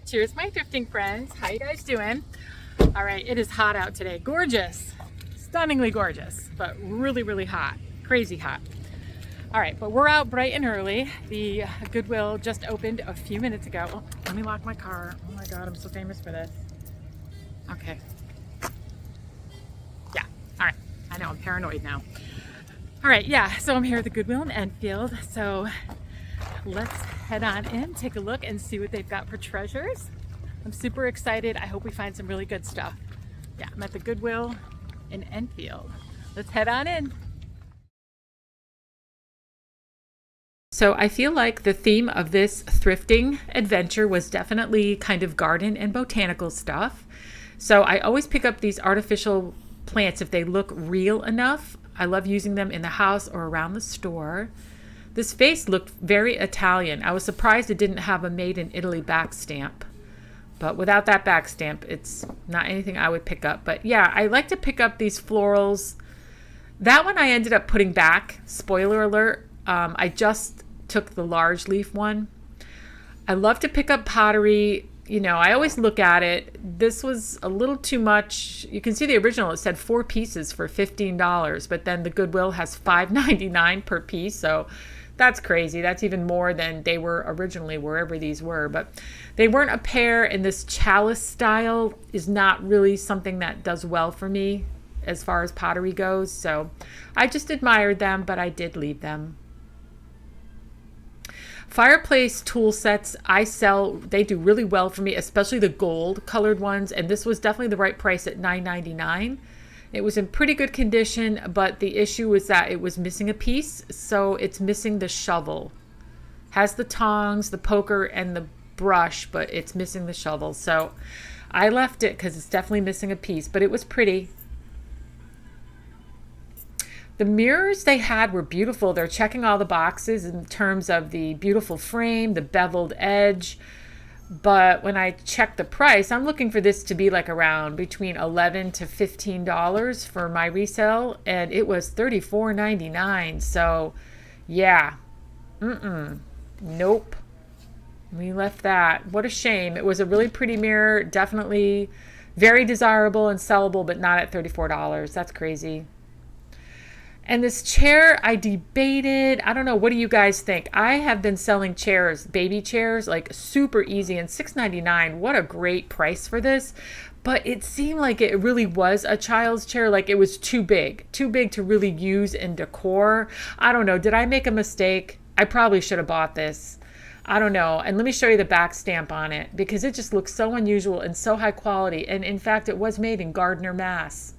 Cheers, my thrifting friends. How you guys doing? All right, it is hot out today. Gorgeous, stunningly gorgeous, but really, really hot, crazy hot. All right, but we're out bright and early. The Goodwill just opened a few minutes ago. Oh, let me lock my car. Oh my God, I'm so famous for this. Okay. Yeah, all right. I know, I'm paranoid now. All right, yeah, so I'm here at the Goodwill in Enfield. So let's head on in, take a look and see what they've got for treasures. I'm super excited. I hope we find some really good stuff. Yeah, I'm at the Goodwill in Enfield. Let's head on in. So I feel like the theme of this thrifting adventure was definitely kind of garden and botanical stuff. So I always pick up these artificial plants if they look real enough. I love using them in the house or around the store. This vase looked very Italian. I was surprised it didn't have a made in Italy back stamp. But without that back stamp, it's not anything I would pick up. But yeah, I like to pick up these florals. That one I ended up putting back. Spoiler alert. I just took the large leaf one. I love to pick up pottery. You know, I always look at it. This was a little too much. You can see the original. It said 4 pieces for $15, but then the Goodwill has $5.99 per piece. So that's crazy. That's even more than they were originally, wherever these were. But they weren't a pair, and this chalice style is not really something that does well for me as far as pottery goes. So I just admired them, but I did leave them. Fireplace tool sets I sell, they do really well for me, especially the gold colored ones. And this was definitely the right price at $9.99. It was in pretty good condition, but the issue was that it was missing a piece. So it's missing the shovel. Has the tongs, the poker, and the brush, but it's missing the shovel. So I left it because it's definitely missing a piece, but it was pretty. The mirrors they had were beautiful. They're checking all the boxes in terms of the beautiful frame, the beveled edge. But when I checked the price, I'm looking for this to be like around between $11 to $15 for my resale, and it was $34.99. So yeah, nope. We left that. What a shame. It was a really pretty mirror, definitely very desirable and sellable, but not at $34. That's crazy. And this chair, I debated. I don't know. What do you guys think? I have been selling chairs, baby chairs, like super easy, and $6.99. What a great price for this. But it seemed like it really was a child's chair. Like it was too big to really use in decor. I don't know. Did I make a mistake? I probably should have bought this. I don't know. And let me show you the back stamp on it because it just looks so unusual and so high quality. And in fact, it was made in Gardner, Mass.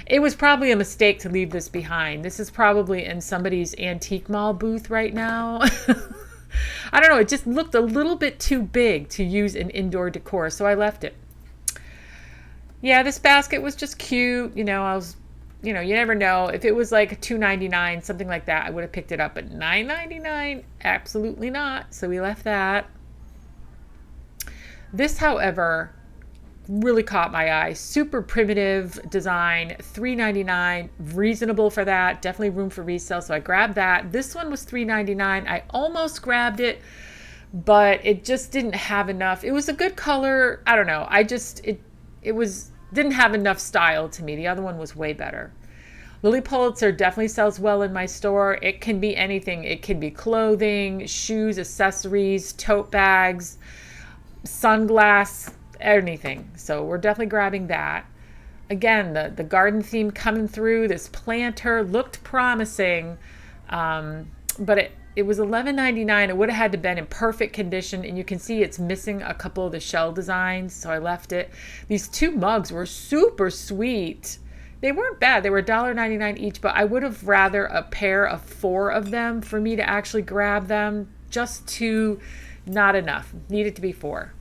It was probably a mistake to leave this behind. This is probably in somebody's antique mall booth right now. I don't know. It just looked a little bit too big to use in indoor decor, so I left it. Yeah, this basket was just cute. You never know. If it was like $2.99, something like that, I would have picked it up. But $9.99, absolutely not. So we left that. This, however, really caught my eye. Super primitive design, $3.99, reasonable for that. Definitely room for resale, so I grabbed that. This one was $3.99. I almost grabbed it, but it just didn't have enough. It was a good color. I don't know. Didn't have enough style to me. The other one was way better. Lily Pulitzer definitely sells well in my store. It can be anything. It can be clothing, shoes, accessories, tote bags, sunglasses, anything. So we're definitely grabbing that. Again, the garden theme coming through. This planter looked promising, but it was $11.99. It would have had to been in perfect condition, and you can see it's missing a couple of the shell designs, so I left it. These 2 mugs were super sweet. They weren't bad. They were $1.99 each, but I would have rather a pair of 4 of them for me to actually grab them. Just 2, not enough. Needed to be 4.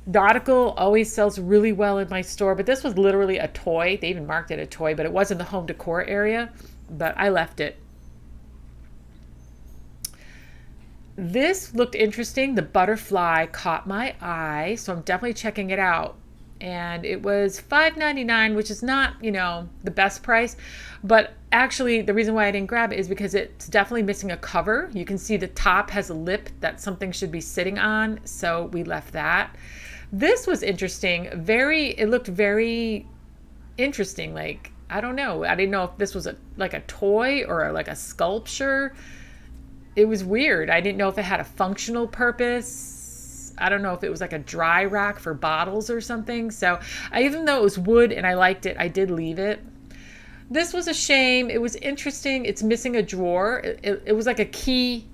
Nautical always sells really well in my store, but this was literally a toy. They even marked it a toy, but it was in the home decor area, but I left it. This looked interesting. The butterfly caught my eye, so I'm definitely checking it out. and it was $5.99, which is not, the best price. But actually, the reason why I didn't grab it is because it's definitely missing a cover. You can see the top has a lip that something should be sitting on, so we left that. This was interesting. It looked very interesting. Like, I don't know. I didn't know if this was like a toy or like a sculpture. It was weird. I didn't know if it had a functional purpose. I don't know if it was like a dry rack for bottles or something. So even though it was wood and I liked it, I did leave it. This was a shame. It was interesting. It's missing a drawer. It was like a key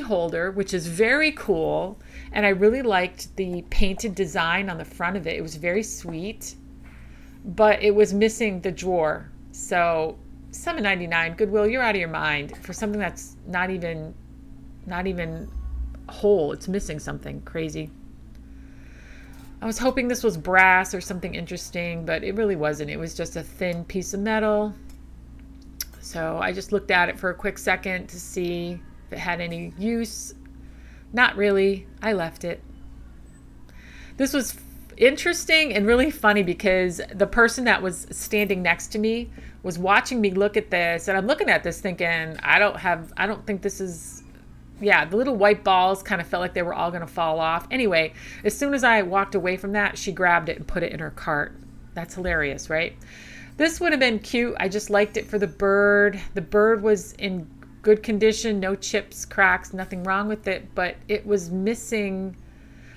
holder, which is very cool. And I really liked the painted design on the front of it. It was very sweet, but it was missing the drawer. So $7.99, Goodwill, you're out of your mind for something that's not even whole. It's missing something crazy. I was hoping this was brass or something interesting, but it really wasn't. It was just a thin piece of metal. So I just looked at it for a quick second to see if it had any use. Not really. I left it. This was interesting and really funny because the person that was standing next to me was watching me look at this, and I'm looking at this thinking, I don't think this is, the little white balls kind of felt like they were all going to fall off. Anyway, as soon as I walked away from that, she grabbed it and put it in her cart. That's hilarious, right? This would have been cute. I just liked it for the bird. The bird was in good condition, no chips, cracks, nothing wrong with it, but it was missing,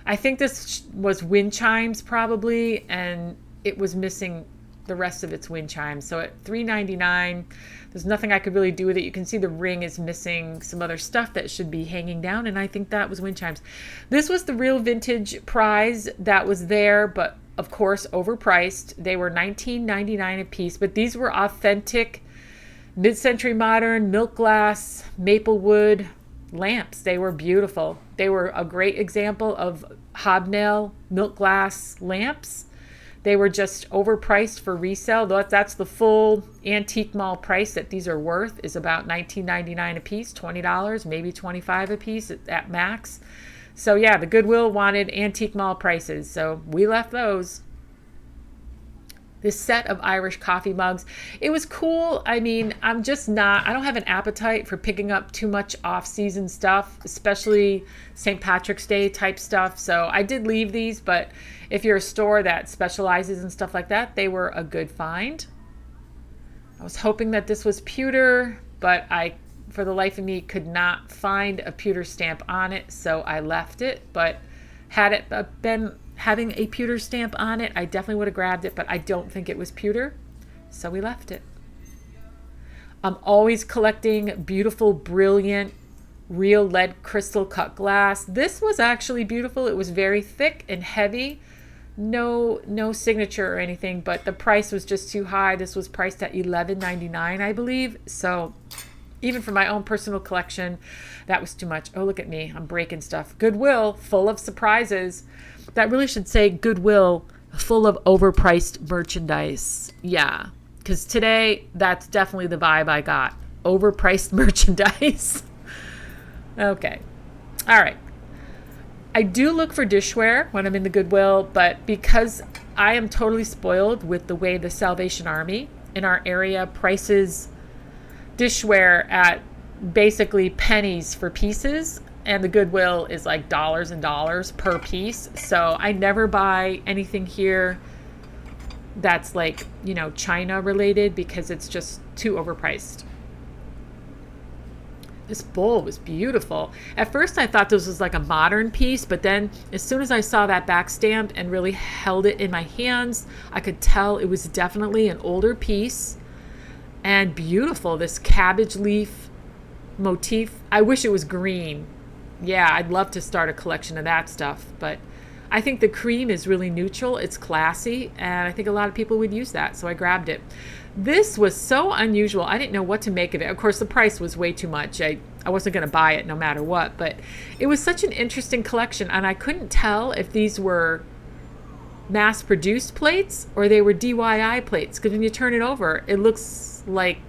I think this was wind chimes probably, and it was missing the rest of its wind chimes. So at $3.99, there's nothing I could really do with it. You can see the ring is missing some other stuff that should be hanging down, and I think that was wind chimes. This was the real vintage prize that was there, but of course overpriced. They were $19.99 a piece, but these were authentic mid-century modern milk glass maple wood lamps. They were beautiful. They were a great example of hobnail milk glass lamps. They were just overpriced for resale. That's the full antique mall price that these are worth, is about $19.99 a piece, $20, maybe $25 a piece at max. So yeah, the Goodwill wanted antique mall prices, so we left those. This set of Irish coffee mugs, it was cool. I mean, I don't have an appetite for picking up too much off-season stuff, especially St. Patrick's Day type stuff. So I did leave these, but if you're a store that specializes in stuff like that, they were a good find. I was hoping that this was pewter, but I, for the life of me, could not find a pewter stamp on it, so I left it. But had it been having a pewter stamp on it, I definitely would have grabbed it, but I don't think it was pewter, so we left it. I'm always collecting beautiful, brilliant, real lead crystal cut glass. This was actually beautiful. It was very thick and heavy. No signature or anything, but the price was just too high. This was priced at $11.99, I believe. So even for my own personal collection, that was too much. Oh, look at me. I'm breaking stuff. Goodwill, full of surprises. That really should say Goodwill, full of overpriced merchandise. Yeah, because today, that's definitely the vibe I got. Overpriced merchandise. Okay. All right. I do look for dishware when I'm in the Goodwill, but because I am totally spoiled with the way the Salvation Army in our area prices dishware at basically pennies for pieces, and the Goodwill is like dollars and dollars per piece. So I never buy anything here that's like, China related, because it's just too overpriced. This bowl was beautiful. At first I thought this was like a modern piece, but then as soon as I saw that back stamp and really held it in my hands, I could tell it was definitely an older piece. And beautiful, this cabbage leaf motif. I wish it was green. Yeah, I'd love to start a collection of that stuff, but I think the cream is really neutral. It's classy, and I think a lot of people would use that, so I grabbed it. This was so unusual. I didn't know what to make of it. Of course, the price was way too much. I wasn't going to buy it no matter what, but it was such an interesting collection, and I couldn't tell if these were mass-produced plates or they were DIY plates, because when you turn it over, it looks like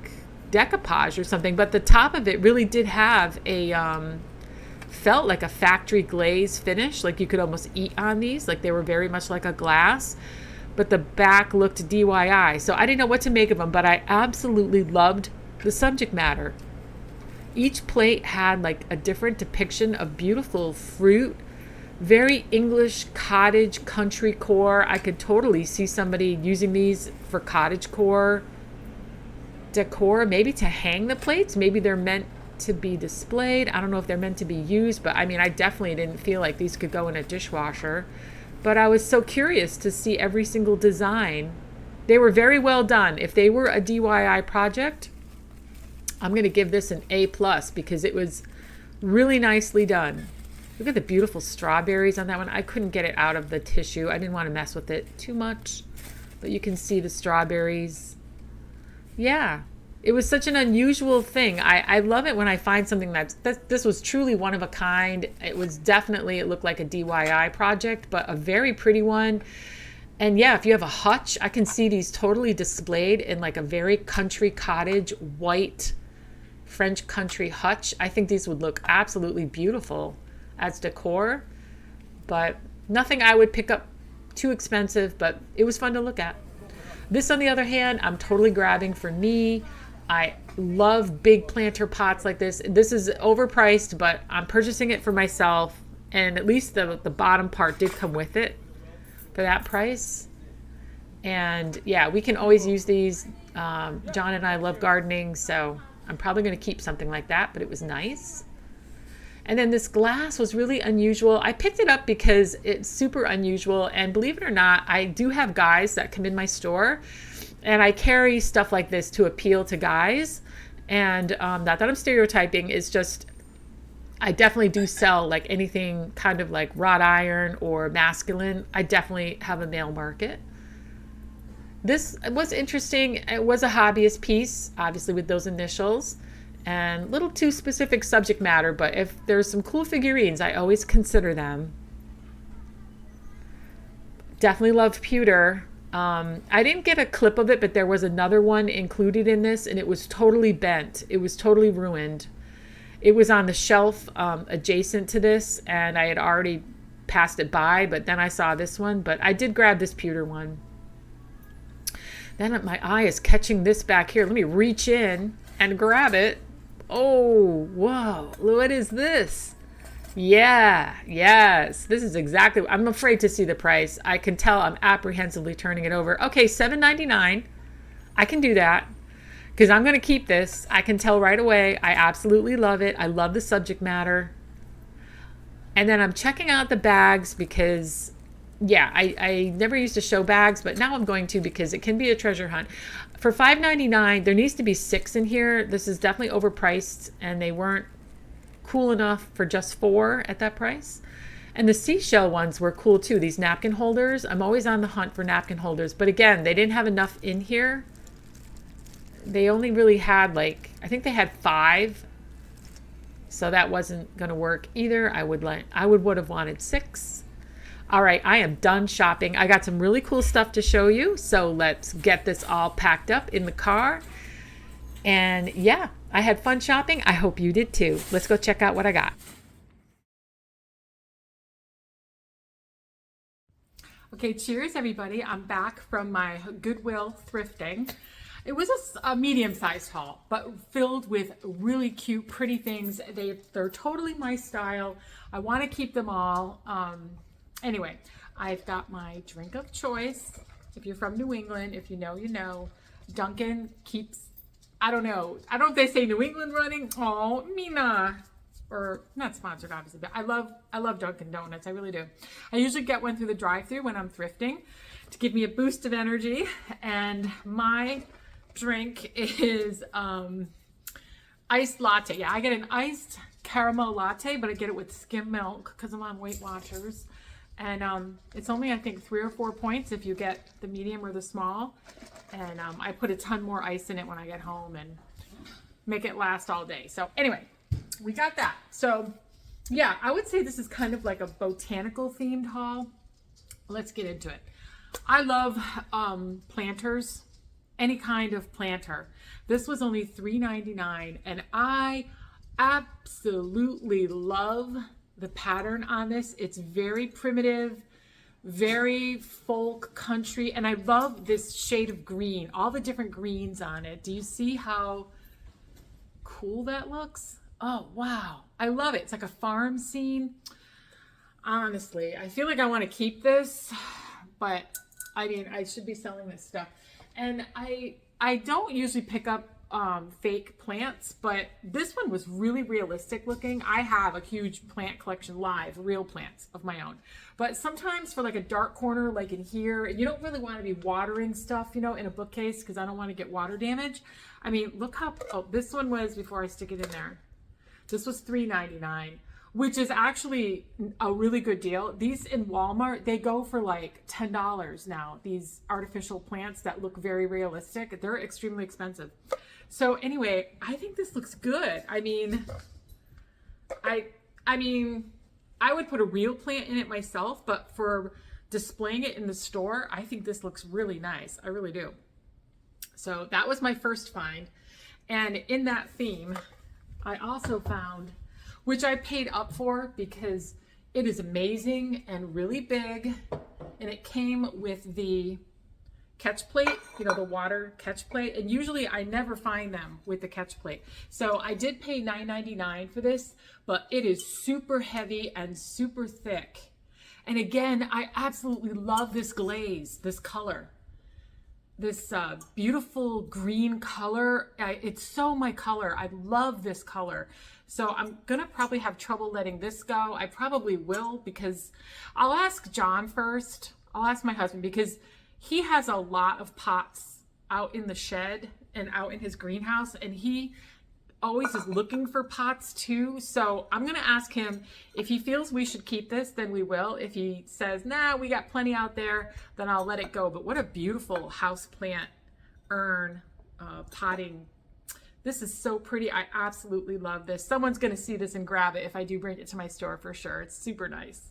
decoupage or something, but the top of it really did have a felt like a factory glaze finish, like you could almost eat on these, like they were very much like a glass, but the back looked DIY. So I didn't know what to make of them, but I absolutely loved the subject matter. Each plate had like a different depiction of beautiful fruit, very English cottage country core. I could totally see somebody using these for cottagecore decor, maybe to hang the plates. Maybe they're meant to be displayed. I don't know if they're meant to be used, but I mean, I definitely didn't feel like these could go in a dishwasher. But I was so curious to see every single design. They were very well done. If they were a DIY project, I'm going to give this an A+, because it was really nicely done. Look at the beautiful strawberries on that one. I couldn't get it out of the tissue. I didn't want to mess with it too much, but you can see the strawberries. Yeah, it was such an unusual thing. I love it when I find something this was truly one of a kind. It was definitely, it looked like a DIY project, but a very pretty one. And yeah, if you have a hutch, I can see these totally displayed in like a very country cottage, white French country hutch. I think these would look absolutely beautiful as decor, but nothing I would pick up too expensive, but it was fun to look at. This, on the other hand, I'm totally grabbing for me. I love big planter pots like this. This is overpriced, but I'm purchasing it for myself, and at least the bottom part did come with it for that price. And yeah, we can always use these. John and I love gardening, so I'm probably going to keep something like that, but it was nice. And then this glass was really unusual. I picked it up because it's super unusual. And believe it or not, I do have guys that come in my store, and I carry stuff like this to appeal to guys. And not that I'm stereotyping, it's just, I definitely do sell like anything kind of like wrought iron or masculine. I definitely have a male market. This was interesting. It was a hobbyist piece, obviously with those initials. And a little too specific subject matter, but if there's some cool figurines, I always consider them. Definitely love Pewter. I didn't get a clip of it, but there was another one included in this, and it was totally bent. It was totally ruined. It was on the shelf adjacent to this, and I had already passed it by, but then I saw this one. But I did grab this Pewter one. Then my eye is catching this back here. Let me reach in and grab it. Oh, whoa, what is this? Yeah, yes, this is exactly, I'm afraid to see the price. I can tell I'm apprehensively turning it over. Okay, $7.99. I can do that because I'm going to keep this. I can tell right away. I absolutely love it. I love the subject matter. And then I'm checking out the bags because, yeah, I never used to show bags, but now I'm going to because it can be a treasure hunt. For $5.99, there needs to be 6 in here. This is definitely overpriced, and they weren't cool enough for just 4 at that price. And the seashell ones were cool too, these napkin holders. I'm always on the hunt for napkin holders, but again, they didn't have enough in here. They only really had like, I think they had 5, so that wasn't going to work either. I would have wanted 6. All right, I am done shopping. I got some really cool stuff to show you, so let's get this all packed up in the car. And yeah, I had fun shopping. I hope you did too. Let's go check out what I got. Okay, cheers everybody. I'm back from my Goodwill thrifting. It was a medium-sized haul, but filled with really cute, pretty things. They're totally my style. I want to keep them all. Anyway, I've got my drink of choice. If you're from New England, if you know, you know. Dunkin' keeps, I don't know if they say New England running. Oh, Mina. Or not sponsored, obviously, but I love Dunkin' Donuts. I really do. I usually get one through the drive-thru when I'm thrifting to give me a boost of energy. And my drink is iced latte. Yeah, I get an iced caramel latte, but I get it with skim milk because I'm on Weight Watchers. And it's only, I think, 3 or 4 points if you get the medium or the small. And I put a ton more ice in it when I get home and make it last all day. So anyway, we got that. So yeah, I would say this is kind of like a botanical themed haul. Let's get into it. I love planters, any kind of planter. This was only $3.99, and I absolutely love the pattern on this. It's very primitive, very folk country, and I love this shade of green, all the different greens on it. Do you see how cool that looks? Oh, wow. I love it. It's like a farm scene. Honestly, I feel like I want to keep this, but I mean, I should be selling this stuff. And I don't usually pick up fake plants, but this one was really realistic looking. I have a huge plant collection, live, real plants of my own. But sometimes for like a dark corner, like in here, you don't really want to be watering stuff, you know, in a bookcase because I don't want to get water damage. I mean, look how, oh, this one was, before I stick it in there, this was $3.99, which is actually a really good deal. These in Walmart, they go for like $10 now. These artificial plants that look very realistic, they're extremely expensive. So anyway, I think this looks good. I mean, I would put a real plant in it myself, but for displaying it in the store, I think this looks really nice. I really do. So that was my first find. And in that theme, I also found, which I paid up for because it is amazing and really big. And it came with the catch plate, you know, the water catch plate. And usually I never find them with the catch plate. So I did pay $9.99 for this, but it is super heavy and super thick. And again, I absolutely love this glaze, this color. This beautiful green color. It's so my color. I love this color. So I'm going to probably have trouble letting this go. I probably will, because I'll ask John first. I'll ask my husband, because he has a lot of pots out in the shed and out in his greenhouse, and he always is looking for pots too. So I'm going to ask him if he feels we should keep this, then we will. If he says, nah, we got plenty out there, then I'll let it go. But what a beautiful house plant urn potting. This is so pretty. I absolutely love this. Someone's going to see this and grab it if I do bring it to my store for sure. It's super nice.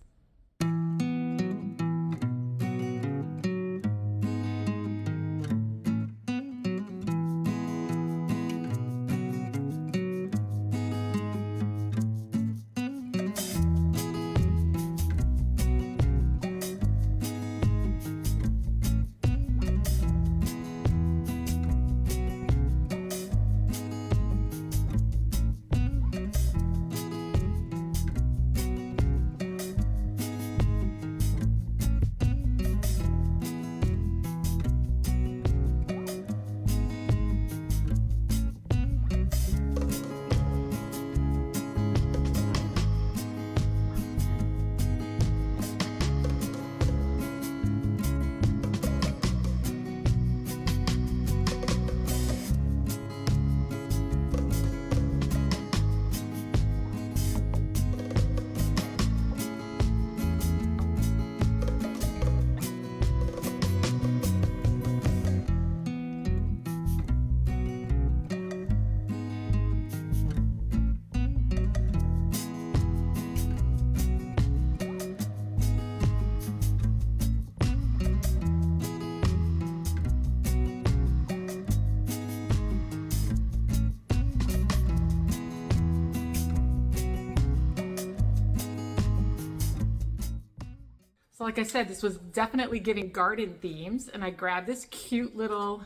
So like I said, this was definitely giving garden themes, and I grabbed this cute little,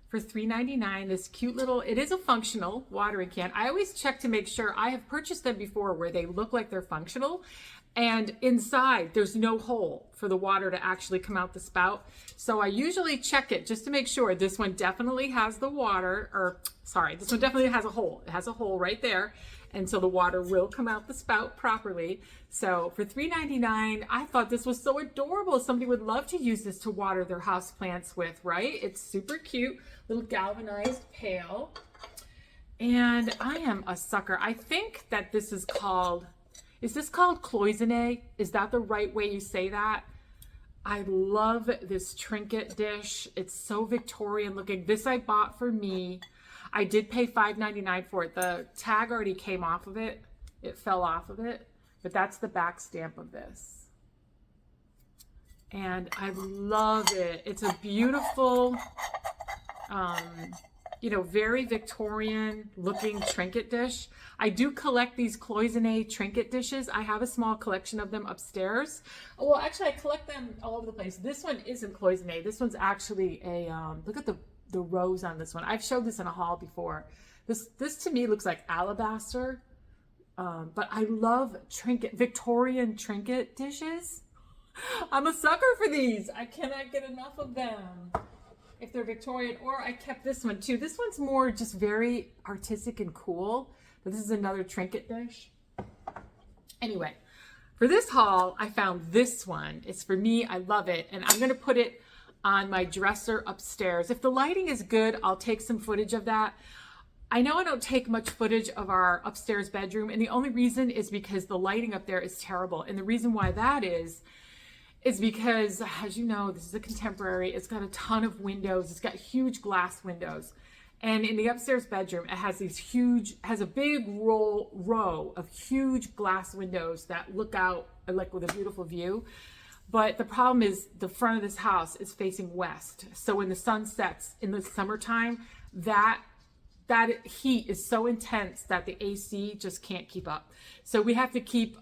for $3.99, this cute little, it is a functional watering can. I always check to make sure. I have purchased them before where they look like they're functional, and inside there's no hole for the water to actually come out the spout. So I usually check it just to make sure. This one definitely has the water, or sorry, this one definitely has a hole. It has a hole right there. And so the water will come out the spout properly. So for $3.99, I thought this was so adorable. Somebody would love to use this to water their house plants with, right? It's super cute, little galvanized pail. And I am a sucker. I think that this is called, is this called cloisonne? Is that the right way you say that? I love this trinket dish. It's so Victorian looking. This I bought for me. I did pay $5.99 for it. The tag already came off of it. It fell off of it, but that's the back stamp of this. And I love it. It's a beautiful very Victorian looking trinket dish. I do collect these cloisonne trinket dishes. I have a small collection of them upstairs. Well, actually, I collect them all over the place. This one isn't cloisonne. This one's actually a, look at the rows on this one. I've showed this in a haul before. This to me looks like alabaster, but I love Victorian trinket dishes. I'm a sucker for these. I cannot get enough of them. If they're Victorian, or I kept this one too. This one's more just very artistic and cool, but this is another trinket dish. Anyway, for this haul, I found this one. It's for me. I love it, and I'm going to put it on my dresser upstairs. If the lighting is good, I'll take some footage of that. I know I don't take much footage of our upstairs bedroom, and the only reason is because the lighting up there is terrible. And the reason why that is because, as you know, this is a contemporary. It's got a ton of windows. It's got huge glass windows. And in the upstairs bedroom, it has has a big row of huge glass windows that look out like with a beautiful view. But the problem is the front of this house is facing west. So when the sun sets in the summertime, that heat is so intense that the AC just can't keep up. So we have to keep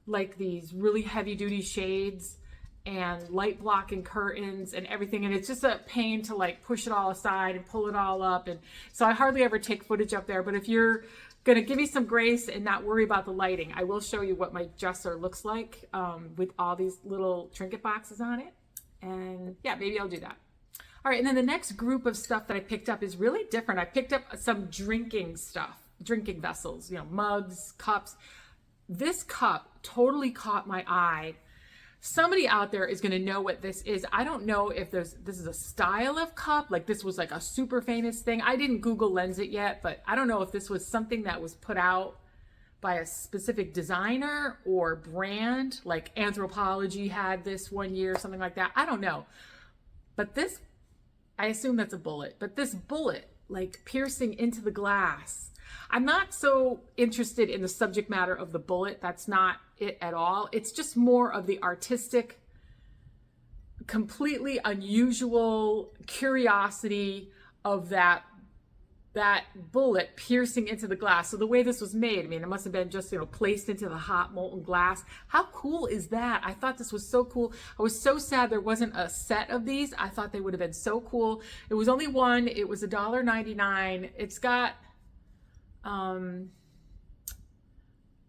like these really heavy duty shades and light blocking curtains and everything. And it's just a pain to like push it all aside and pull it all up. And so I hardly ever take footage up there. But if you're going to give me some grace and not worry about the lighting, I will show you what my dresser looks like with all these little trinket boxes on it. And yeah, maybe I'll do that. All right. And then the next group of stuff that I picked up is really different. I picked up some drinking stuff, drinking vessels, mugs, cups. This cup totally caught my eye. Somebody out there is going to know what this is. I don't know if this is a style of cup, like this was like a super famous thing. I didn't Google Lens it yet, but I don't know if this was something that was put out by a specific designer or brand, like Anthropologie had this one year, something like that. I don't know. But this, I assume that's a bullet, but this bullet, like piercing into the glass, I'm not so interested in the subject matter of the bullet. That's not it at all. It's just more of the artistic, completely unusual curiosity of that bullet piercing into the glass. So the way this was made, I mean, it must have been just, placed into the hot molten glass. How cool is that? I thought this was so cool. I was so sad there wasn't a set of these. I thought they would have been so cool. It was only one. It was $1.99. It's got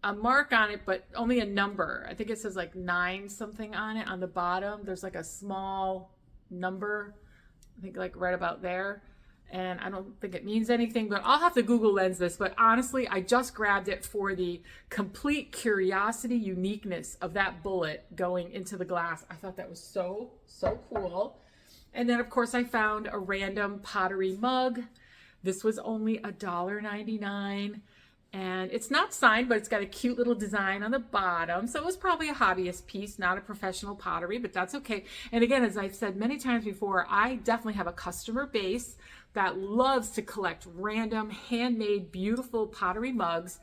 a mark on it, but only a number. I think it says like 9 something on it on the bottom. There's like a small number, I think like right about there. And I don't think it means anything, but I'll have to Google Lens this. But honestly, I just grabbed it for the complete curiosity, uniqueness of that bullet going into the glass. I thought that was so, so cool. And then of course I found a random pottery mug. This was only $1.99, and it's not signed, but it's got a cute little design on the bottom. So it was probably a hobbyist piece, not a professional pottery, but that's okay. And again, as I've said many times before, I definitely have a customer base that loves to collect random, handmade, beautiful pottery mugs.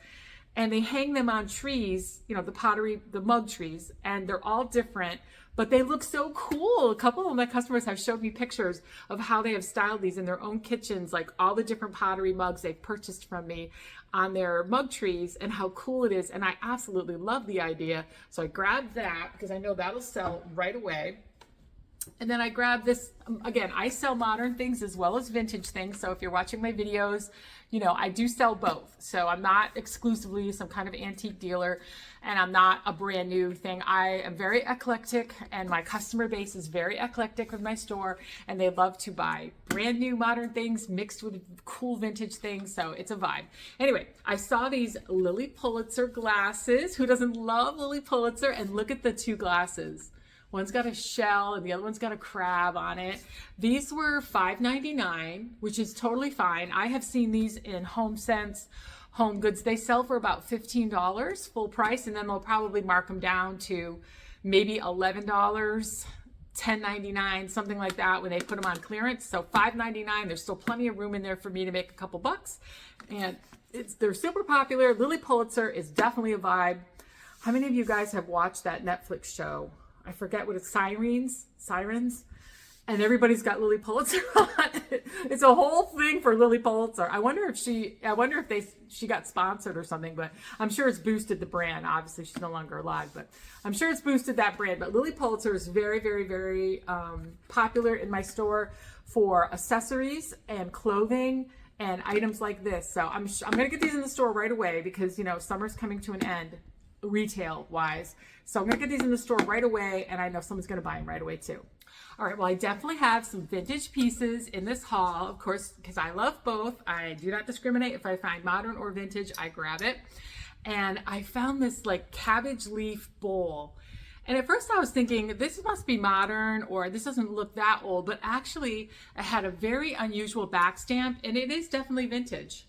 And they hang them on trees, the mug trees, and they're all different, but they look so cool. A couple of my customers have showed me pictures of how they have styled these in their own kitchens, like all the different pottery mugs they've purchased from me on their mug trees, and how cool it is. And I absolutely love the idea. So I grabbed that because I know that'll sell right away. And then I grabbed this, again, I sell modern things as well as vintage things. So if you're watching my videos, I do sell both. So I'm not exclusively some kind of antique dealer, and I'm not a brand new thing. I am very eclectic, and my customer base is very eclectic with my store, and they love to buy brand new modern things mixed with cool vintage things. So it's a vibe. Anyway, I saw these Lily Pulitzer glasses. Who doesn't love Lily Pulitzer? And look at the 2 glasses. One's got a shell and the other one's got a crab on it. These were $5.99, which is totally fine. I have seen these in HomeSense, Home Goods. They sell for about $15 full price, and then they'll probably mark them down to maybe $11, $10.99, something like that when they put them on clearance. So $5.99, there's still plenty of room in there for me to make a couple bucks. And they're super popular. Lily Pulitzer is definitely a vibe. How many of you guys have watched that Netflix show? I forget what it's, Sirens. and everybody's got Lily Pulitzer on it. It's a whole thing for Lily Pulitzer. I wonder if she got sponsored or something, but I'm sure it's boosted the brand. Obviously, she's no longer alive, but I'm sure it's boosted that brand. But Lily Pulitzer is very, very, very popular in my store for accessories and clothing and items like this. So I'm going to get these in the store right away because, you know, summer's coming to an end retail wise. So I'm going to get these in the store right away, and I know someone's going to buy them right away too. All right, well, I definitely have some vintage pieces in this haul, of course, because I love both. I do not discriminate. If I find modern or vintage, I grab it. And I found this like cabbage leaf bowl. And at first I was thinking, this must be modern or this doesn't look that old, but actually it had a very unusual back stamp, and it is definitely vintage.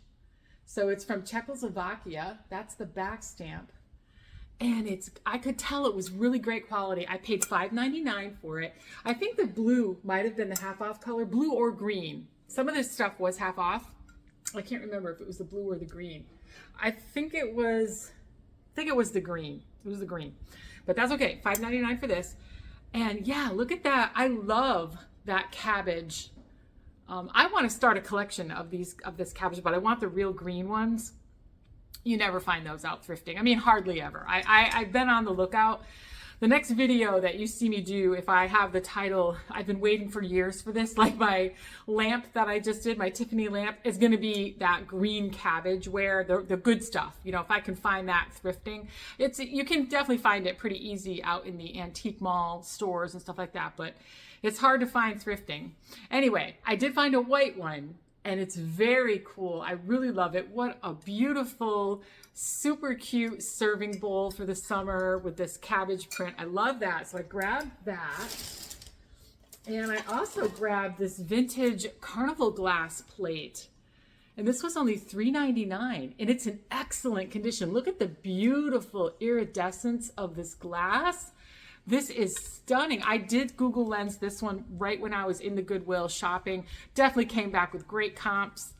So it's from Czechoslovakia. That's the back stamp. And I could tell it was really great quality. I paid $5.99 for it. I think the blue might have been the half off color, blue or green. Some of this stuff was half off. I can't remember if it was the blue or the green. I think it was the green. It was the green. But that's okay. $5.99 for this. And yeah, look at that. I love that cabbage. I want to start a collection of this cabbage, but I want the real green ones. You never find those out thrifting. I mean, hardly ever. I've been on the lookout. The next video that you see me do, if I have the title, I've been waiting for years for this, like my lamp that I just did, my Tiffany lamp, is going to be that green cabbage ware, the good stuff. You know, if I can find that thrifting, you can definitely find it pretty easy out in the antique mall stores and stuff like that, but it's hard to find thrifting. Anyway, I did find a white one. And it's very cool. I really love it. What a beautiful, super cute serving bowl for the summer with this cabbage print. I love that. So I grabbed that. And I also grabbed this vintage carnival glass plate. And this was only $3.99. And it's in excellent condition. Look at the beautiful iridescence of this glass. This is stunning. I did Google Lens this one right when I was in the Goodwill shopping. Definitely came back with great comps.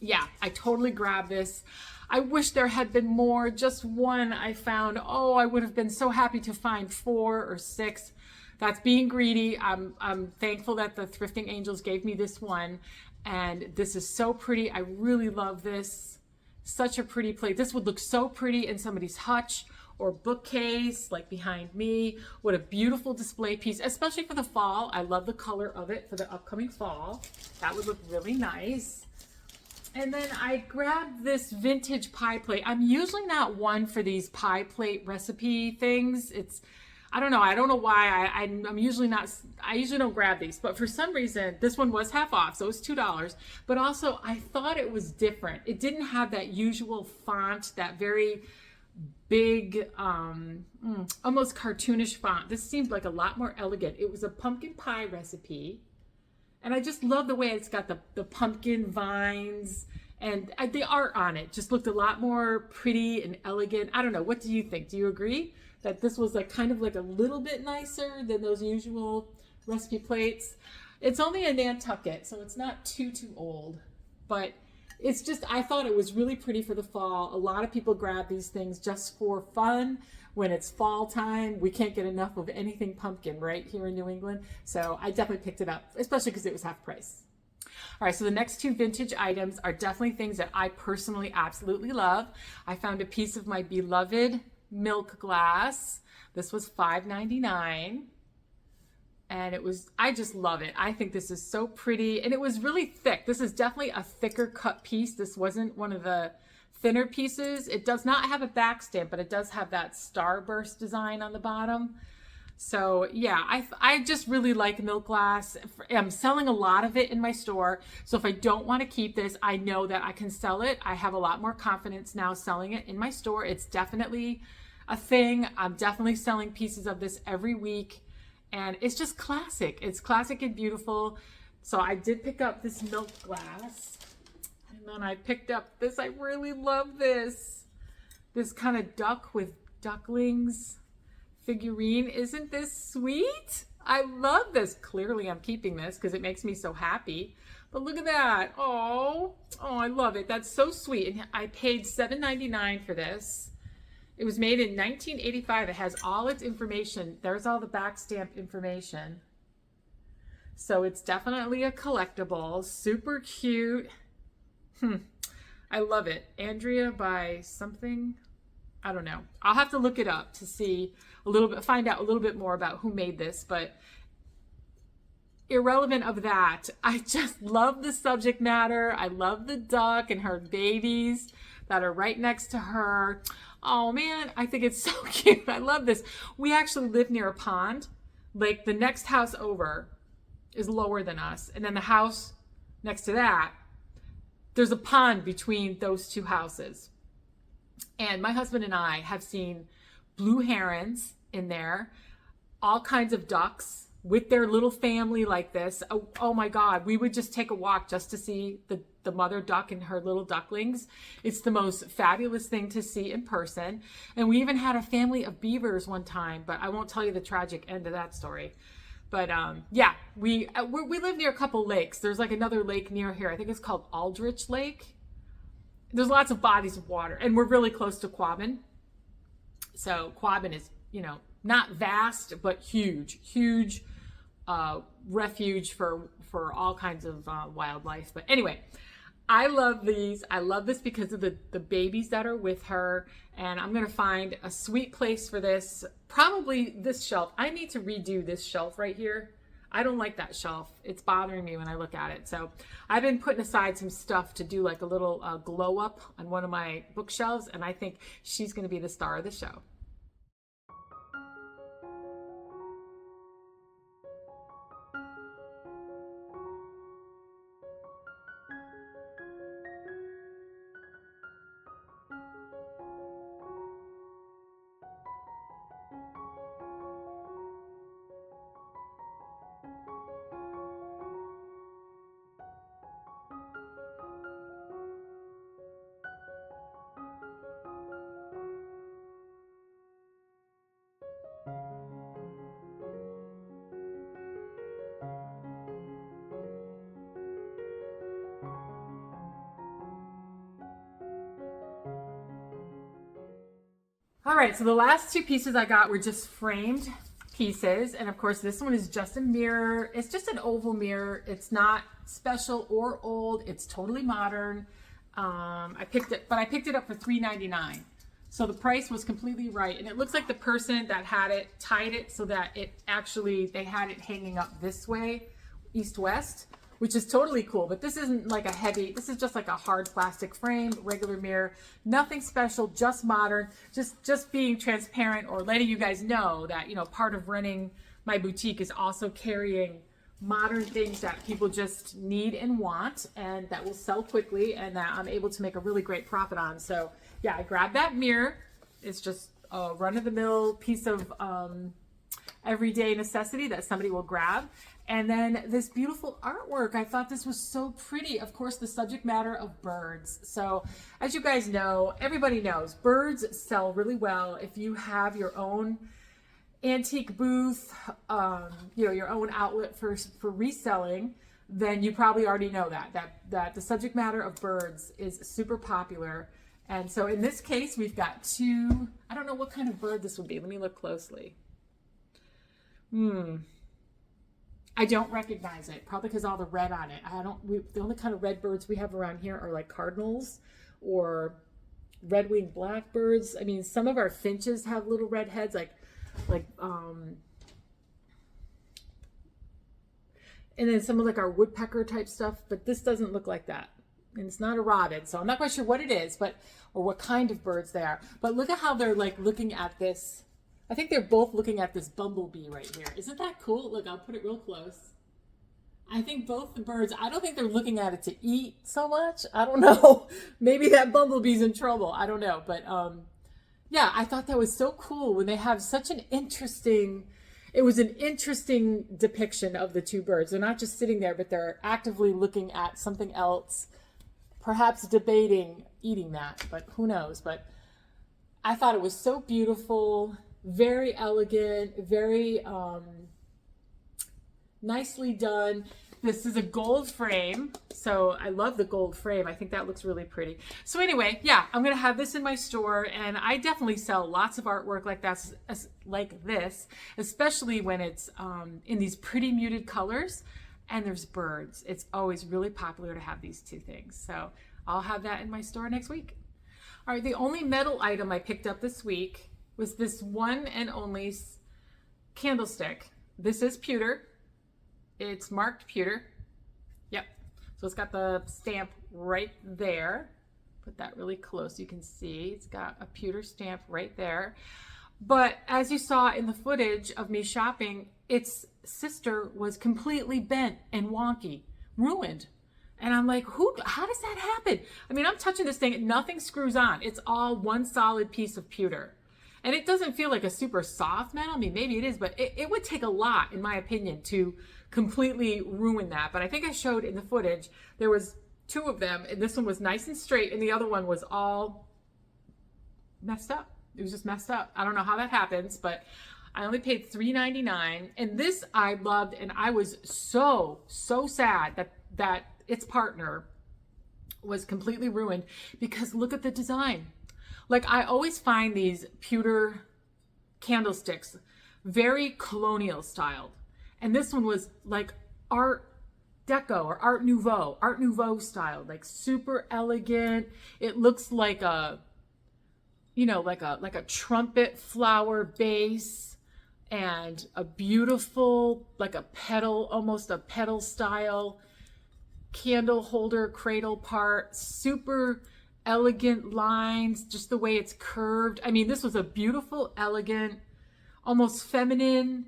Yeah, I totally grabbed this. I wish there had been more. Just one I found. Oh, I would have been so happy to find 4 or 6. That's being greedy. I'm thankful that the Thrifting Angels gave me this one. And this is so pretty. I really love this. Such a pretty plate. This would look so pretty in somebody's hutch or bookcase, like behind me. What a beautiful display piece, especially for the fall. I love the color of it for the upcoming fall. That would look really nice. And then I grabbed this vintage pie plate. I'm usually not one for these pie plate recipe things. I don't know why. I'm usually not, I usually don't grab these, but for some reason, this one was half off, so it was $2. But also, I thought it was different. It didn't have that usual font, that very big, almost cartoonish font. This seemed like a lot more elegant. It was a pumpkin pie recipe. And I just love the way it's got the pumpkin vines and the art on it just looked a lot more pretty and elegant. I don't know. What do you think? Do you agree that this was like kind of like a little bit nicer than those usual recipe plates? It's only a Nantucket, so it's not too old, but it's just, I thought it was really pretty for the fall. A lot of people grab these things just for fun. When it's fall time, we can't get enough of anything pumpkin right here in New England. So I definitely picked it up, especially because it was half price. All right, so the next 2 vintage items are definitely things that I personally absolutely love. I found a piece of my beloved milk glass. This was $5.99. And I just love it. I think this is so pretty. And it was really thick. This is definitely a thicker cut piece. This wasn't one of the thinner pieces. It does not have a back stamp, but it does have that starburst design on the bottom. So yeah, I just really like milk glass. I'm selling a lot of it in my store. So if I don't want to keep this, I know that I can sell it. I have a lot more confidence now selling it in my store. It's definitely a thing. I'm definitely selling pieces of this every week. And it's just classic. It's classic and beautiful. So I did pick up this milk glass. And then I picked up this. I really love this. This kind of duck with ducklings figurine. Isn't this sweet? I love this. Clearly I'm keeping this because it makes me so happy. But look at that. Oh, I love it. That's so sweet. And I paid $7.99 for this. It was made in 1985. It has all its information. There's all the back stamp information. So it's definitely a collectible, super cute. I love it. Andrea by something, I don't know. I'll have to look it up to see a little bit, find out a little bit more about who made this, but irrelevant of that, I just love the subject matter. I love the duck and her babies that are right next to her. Oh man, I think it's so cute. I love this. We actually live near a pond. Like the next house over is lower than us. And then the house next to that, there's a pond between those two houses. And my husband and I have seen blue herons in there, all kinds of ducks with their little family like this. Oh my God, we would just take a walk just to see the mother duck and her little ducklings. It's the most fabulous thing to see in person. And we even had a family of beavers one time, but I won't tell you the tragic end of that story. But yeah, we live near a couple lakes. There's like another lake near here. I think it's called Aldrich Lake. There's lots of bodies of water, and we're really close to Quabbin. So Quabbin is, not vast, but huge refuge for all kinds of wildlife. But anyway, I love these. I love this because of the babies that are with her. And I'm going to find a sweet place for this. Probably this shelf. I need to redo this shelf right here. I don't like that shelf. It's bothering me when I look at it. So I've been putting aside some stuff to do like a little glow up on one of my bookshelves. And I think she's going to be the star of the show. All right, so the last two pieces I got were just framed pieces. And of course, this one is just a mirror. It's just an oval mirror. It's not special or old. It's totally modern. I picked it up for $3.99. So the price was completely right. And it looks like the person that had it tied it so that they had it hanging up this way, east-west, which is totally cool. But this isn't like this is just like a hard plastic frame, regular mirror, nothing special, just modern, just being transparent or letting you guys know that, part of running my boutique is also carrying modern things that people just need and want and that will sell quickly and that I'm able to make a really great profit on. So yeah, I grabbed that mirror. It's just a run-of-the-mill piece of everyday necessity that somebody will grab. And then this beautiful artwork. I thought this was so pretty. Of course, the subject matter of birds. So as you guys know, everybody knows birds sell really well. If you have your own antique booth, your own outlet for reselling, then you probably already know that the subject matter of birds is super popular. And so in this case, we've got two, I don't know what kind of bird this would be. Let me look closely. I don't recognize it, probably because all the red on it. The only kind of red birds we have around here are like cardinals or red-winged blackbirds. I mean, some of our finches have little red heads, and then some of like our woodpecker type stuff, but this doesn't look like that. And it's not a robin, so I'm not quite sure what it is, or what kind of birds they are. But look at how they're like looking at this. I think they're both looking at this bumblebee right here. Isn't that cool? Look, I'll put it real close. I think both the birds, I don't think they're looking at it to eat so much. I don't know. Maybe that bumblebee's in trouble. I don't know. But yeah, I thought that was so cool when they have such an interesting, it was an interesting depiction of the two birds. They're not just sitting there, but they're actively looking at something else, perhaps debating eating that, but who knows. But I thought it was so beautiful. Very elegant, very nicely done. This is a gold frame, so I love the gold frame. I think that looks really pretty. So anyway, yeah, I'm gonna have this in my store, and I definitely sell lots of artwork like this, especially when it's in these pretty muted colors. and there's birds. It's always really popular to have these two things. So I'll have that in my store next week. All right, the only metal item I picked up this week was this one and only candlestick. This is pewter. It's marked pewter. Yep. So it's got the stamp right there. Put that really close so you can see. It's got a pewter stamp right there. But as you saw in the footage of me shopping, its sister was completely bent and wonky, ruined. And I'm like, how does that happen? I mean, I'm touching this thing, nothing screws on. It's all one solid piece of pewter. And it doesn't feel like a super soft metal. I mean, maybe it is, but it would take a lot, in my opinion, to completely ruin that. But I think I showed in the footage, there was two of them, and this one was nice and straight, and the other one was all messed up. It was just messed up. I don't know how that happens, but I only paid $3.99, and this I loved, and I was so sad that its partner was completely ruined, because look at the design. Like, I always find these pewter candlesticks very colonial styled, and this one was like Art Deco or Art Nouveau styled, like super elegant. It looks like a, you know, like a trumpet flower base, and a beautiful, like a petal, almost a petal style candle holder cradle part, super elegant lines, just the way it's curved. I mean, this was a beautiful, elegant, almost feminine,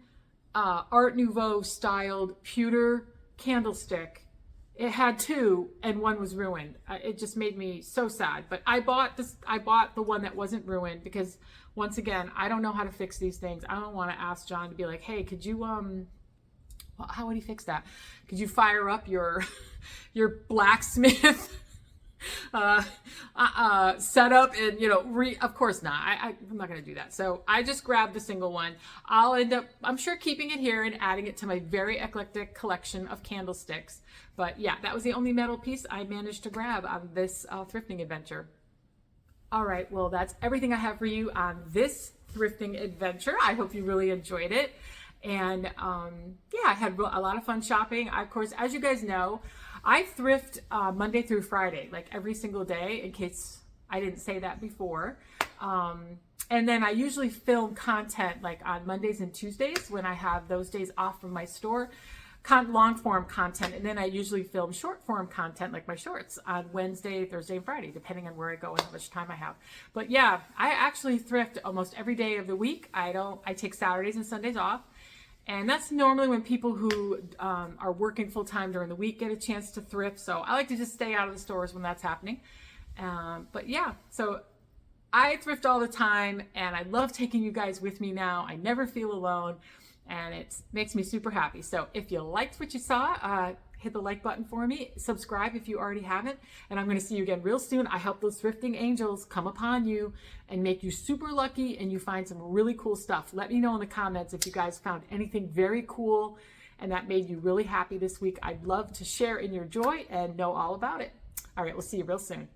Art Nouveau styled pewter candlestick. It had two, and one was ruined. It just made me so sad. But I bought the one that wasn't ruined, because once again, I don't know how to fix these things. I don't want to ask John to be like, hey, could you how would he fix that? Could you fire up your blacksmith setup and, you know, of course not. I'm not going to do that. So I just grabbed the single one. I'll end up, I'm sure, keeping it here and adding it to my very eclectic collection of candlesticks. But yeah, that was the only metal piece I managed to grab on this thrifting adventure. All right, well, that's everything I have for you on this thrifting adventure. I hope you really enjoyed it. And yeah, I had a lot of fun shopping. Of course, as you guys know, I thrift Monday through Friday, like every single day, in case I didn't say that before. And then I usually film content like on Mondays and Tuesdays when I have those days off from my store, long form content. And then I usually film short form content like my shorts on Wednesday, Thursday, and Friday, depending on where I go and how much time I have. But yeah, I actually thrift almost every day of the week. I take Saturdays and Sundays off. And that's normally when people who are working full-time during the week get a chance to thrift. So I like to just stay out of the stores when that's happening. But yeah, so I thrift all the time, and I love taking you guys with me now. I never feel alone, and it makes me super happy. So if you liked what you saw, hit the like button for me. Subscribe if you already haven't. And I'm going to see you again real soon. I hope those thrifting angels come upon you and make you super lucky and you find some really cool stuff. Let me know in the comments if you guys found anything very cool and that made you really happy this week. I'd love to share in your joy and know all about it. All right, we'll see you real soon.